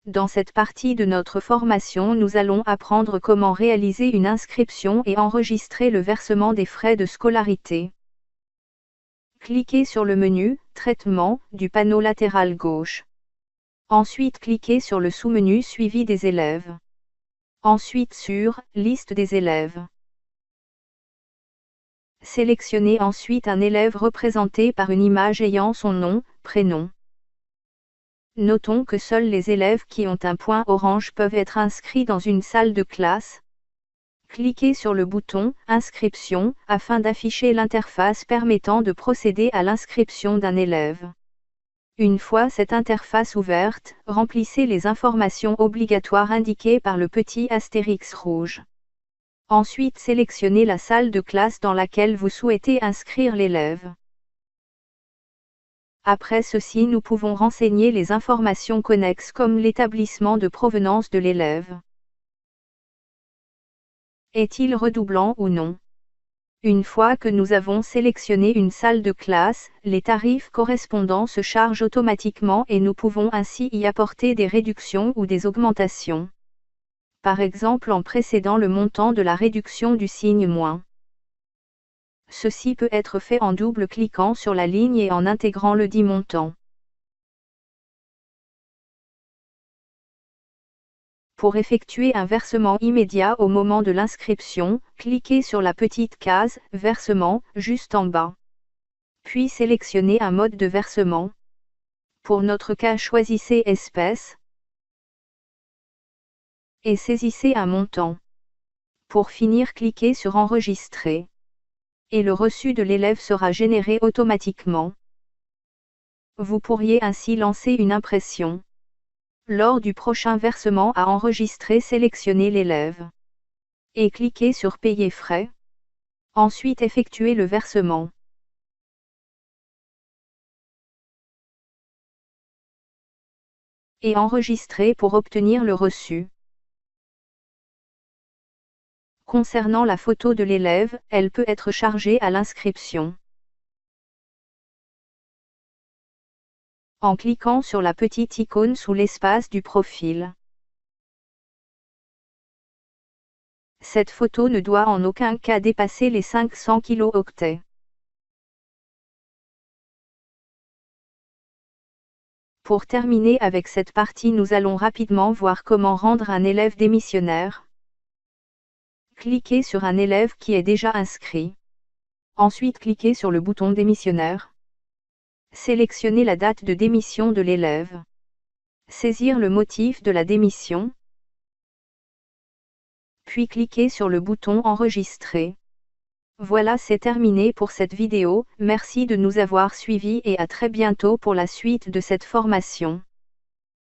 Dans cette partie de notre formation, nous allons apprendre comment réaliser une inscription et enregistrer le versement des frais de scolarité. Cliquez sur le menu « Traitement » du panneau latéral gauche. Ensuite cliquez sur le sous-menu Suivi des élèves. Ensuite sur « Liste des élèves ». Sélectionnez ensuite un élève représenté par une image ayant son nom, prénom. Notons que seuls les élèves qui ont un point orange peuvent être inscrits dans une salle de classe. Cliquez sur le bouton « Inscription » afin d'afficher l'interface permettant de procéder à l'inscription d'un élève. Une fois cette interface ouverte, remplissez les informations obligatoires indiquées par le petit astérix rouge. Ensuite sélectionnez la salle de classe dans laquelle vous souhaitez inscrire l'élève. Après ceci, nous pouvons renseigner les informations connexes comme l'établissement de provenance de l'élève. Est-il redoublant ou non? Une fois que nous avons sélectionné une salle de classe, les tarifs correspondants se chargent automatiquement et nous pouvons ainsi y apporter des réductions ou des augmentations. Par exemple en précédant le montant de la réduction du signe moins. Ceci peut être fait en double-cliquant sur la ligne et en intégrant le dit montant. Pour effectuer un versement immédiat au moment de l'inscription, cliquez sur la petite case « Versement » juste en bas. Puis sélectionnez un mode de versement. Pour notre cas, choisissez « Espèces » et saisissez un montant. Pour finir, cliquez sur « Enregistrer » et le reçu de l'élève sera généré automatiquement. Vous pourriez ainsi lancer une impression. Lors du prochain versement à enregistrer, sélectionnez l'élève et cliquez sur Payer frais. Ensuite effectuez le versement. Et enregistrez pour obtenir le reçu. Concernant la photo de l'élève, elle peut être chargée à l'inscription. En cliquant sur la petite icône sous l'espace du profil. Cette photo ne doit en aucun cas dépasser les 500 kilo-octets. Pour terminer avec cette partie, nous allons rapidement voir comment rendre un élève démissionnaire. Cliquez sur un élève qui est déjà inscrit. Ensuite cliquez sur le bouton démissionnaire. Sélectionnez la date de démission de l'élève. Saisir le motif de la démission. Puis cliquez sur le bouton Enregistrer. Voilà, c'est terminé pour cette vidéo. Merci de nous avoir suivis et à très bientôt pour la suite de cette formation.